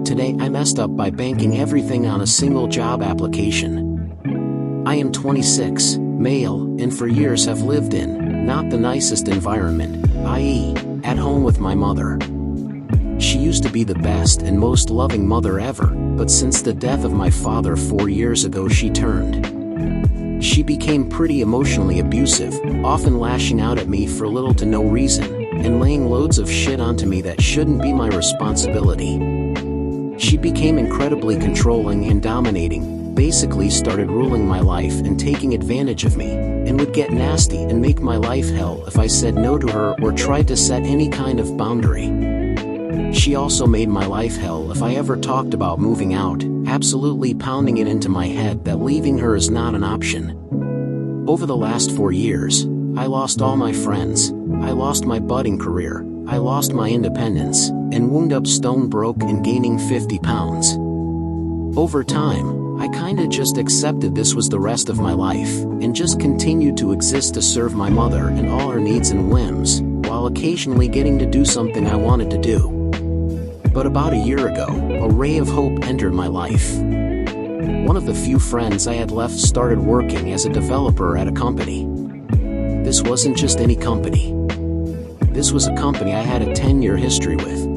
Today I messed up by banking everything on a single job application. I am 26, male, and for years have lived in, not the nicest environment, i.e., at home with my mother. She used to be the best and most loving mother ever, but since the death of my father 4 years ago she turned. She became pretty emotionally abusive, often lashing out at me for little to no reason, and laying loads of shit onto me that shouldn't be my responsibility. She became incredibly controlling and dominating, basically started ruling my life and taking advantage of me, and would get nasty and make my life hell if I said no to her or tried to set any kind of boundary. She also made my life hell if I ever talked about moving out, absolutely pounding it into my head that leaving her is not an option. Over the last 4 years, I lost all my friends, I lost my budding career, I lost my independence, and wound up stone broke and gaining 50 pounds. Over time, I kinda just accepted this was the rest of my life, and just continued to exist to serve my mother and all her needs and whims, while occasionally getting to do something I wanted to do. But about a year ago, a ray of hope entered my life. One of the few friends I had left started working as a developer at a company. This wasn't just any company. This was a company I had a 10-year history with.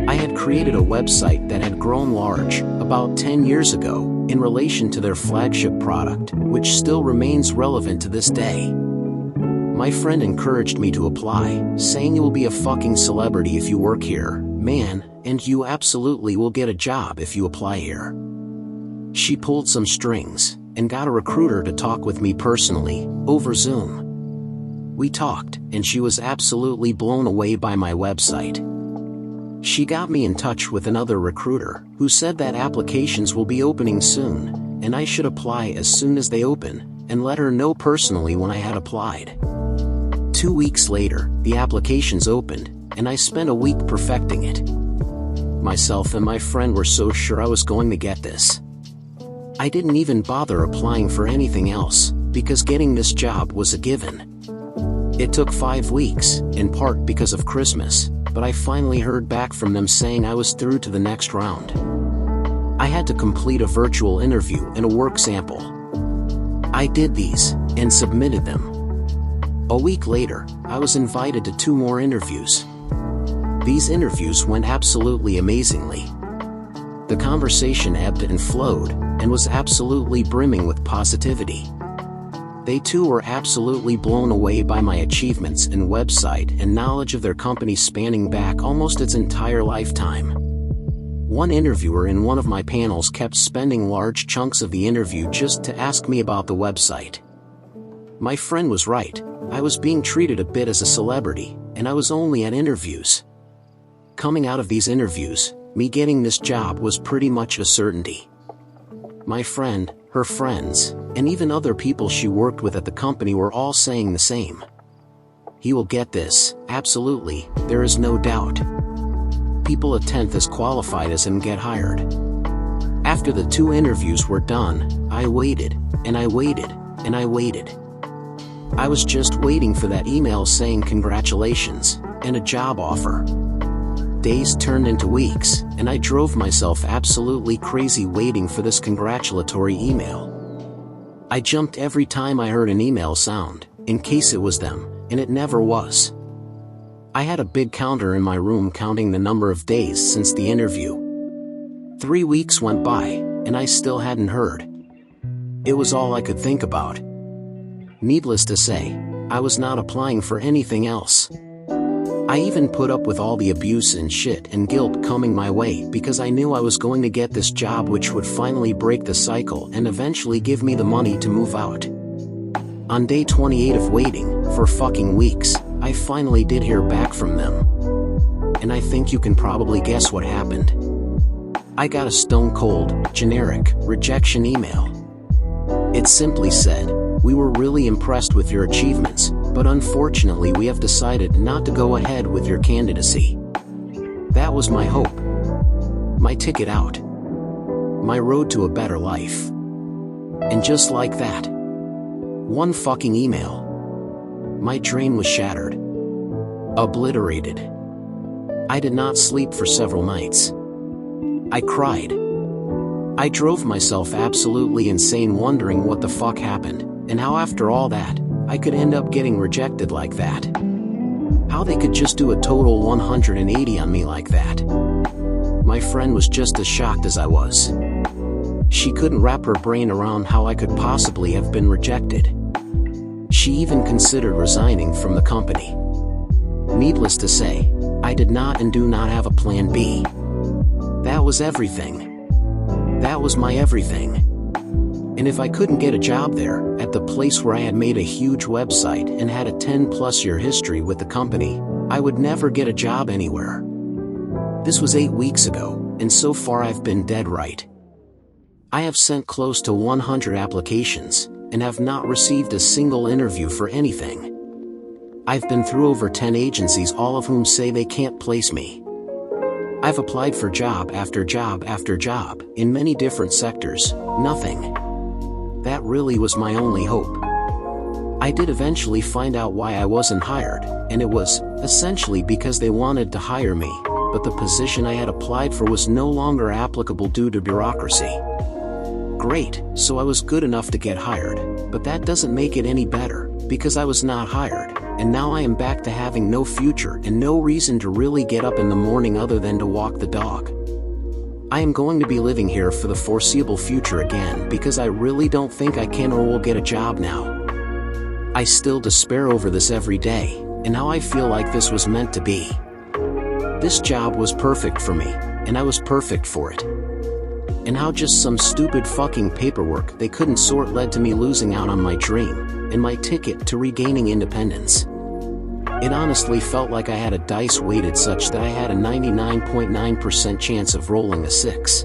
I had created a website that had grown large, about 10 years ago, in relation to their flagship product, which still remains relevant to this day. My friend encouraged me to apply, saying you will be a fucking celebrity if you work here, man, and you absolutely will get a job if you apply here. She pulled some strings, and got a recruiter to talk with me personally, over Zoom. We talked, and she was absolutely blown away by my website. She got me in touch with another recruiter, who said that applications will be opening soon, and I should apply as soon as they open, and let her know personally when I had applied. 2 weeks later, the applications opened, and I spent a week perfecting it. Myself and my friend were so sure I was going to get this. I didn't even bother applying for anything else, because getting this job was a given. It took 5 weeks, in part because of Christmas, but I finally heard back from them saying I was through to the next round. I had to complete a virtual interview and a work sample. I did these, and submitted them. A week later, I was invited to 2 more interviews. These interviews went absolutely amazingly. The conversation ebbed and flowed, and was absolutely brimming with positivity. They too were absolutely blown away by my achievements and website and knowledge of their company spanning back almost its entire lifetime. One interviewer in one of my panels kept spending large chunks of the interview just to ask me about the website. My friend was right. I was being treated a bit as a celebrity, and I was only at interviews. Coming out of these interviews, me getting this job was pretty much a certainty. My friend, her friends, and even other people she worked with at the company were all saying the same. He will get this, absolutely, there is no doubt. People a tenth as qualified as him get hired. After the 2 interviews were done, I waited, and I waited, and I waited. I was just waiting for that email saying congratulations, and a job offer. Days turned into weeks, and I drove myself absolutely crazy waiting for this congratulatory email. I jumped every time I heard an email sound, in case it was them, and it never was. I had a big counter in my room counting the number of days since the interview. 3 weeks went by, and I still hadn't heard. It was all I could think about. Needless to say, I was not applying for anything else. I even put up with all the abuse and shit and guilt coming my way because I knew I was going to get this job which would finally break the cycle and eventually give me the money to move out. On day 28 of waiting, for fucking weeks, I finally did hear back from them. And I think you can probably guess what happened. I got a stone cold, generic, rejection email. It simply said, "We were really impressed with your achievements, but unfortunately we have decided not to go ahead with your candidacy." That was my hope. My ticket out. My road to a better life. And just like that, one fucking email, my dream was shattered. Obliterated. I did not sleep for several nights. I cried. I drove myself absolutely insane wondering what the fuck happened, and how after all that, I could end up getting rejected like that. How they could just do a total 180 on me like that. My friend was just as shocked as I was. She couldn't wrap her brain around how I could possibly have been rejected. She even considered resigning from the company. Needless to say, I did not and do not have a plan B. That was everything. That was my everything. And if I couldn't get a job there, at the place where I had made a huge website and had a 10+ year history with the company, I would never get a job anywhere. This was 8 weeks ago, and so far I've been dead right. I have sent close to 100 applications, and have not received a single interview for anything. I've been through over 10 agencies, all of whom say they can't place me. I've applied for job after job after job, in many different sectors, nothing. That really was my only hope. I did eventually find out why I wasn't hired, and it was, essentially because they wanted to hire me, but the position I had applied for was no longer applicable due to bureaucracy. Great, so I was good enough to get hired, but that doesn't make it any better, because I was not hired, and now I am back to having no future and no reason to really get up in the morning other than to walk the dog. I am going to be living here for the foreseeable future again because I really don't think I can or will get a job now. I still despair over this every day, and how I feel like this was meant to be. This job was perfect for me, and I was perfect for it. And how just some stupid fucking paperwork they couldn't sort led to me losing out on my dream, and my ticket to regaining independence. It honestly felt like I had a dice weighted such that I had a 99.9% chance of rolling a 6.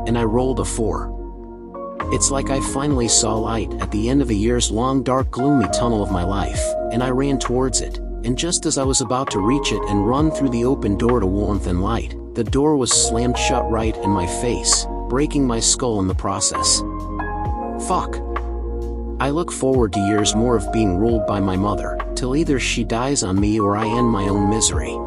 And I rolled a 4. It's like I finally saw light at the end of a year's long dark gloomy tunnel of my life, and I ran towards it, and just as I was about to reach it and run through the open door to warmth and light, the door was slammed shut right in my face, breaking my skull in the process. Fuck. I look forward to years more of being ruled by my mother, till either she dies on me or I end my own misery.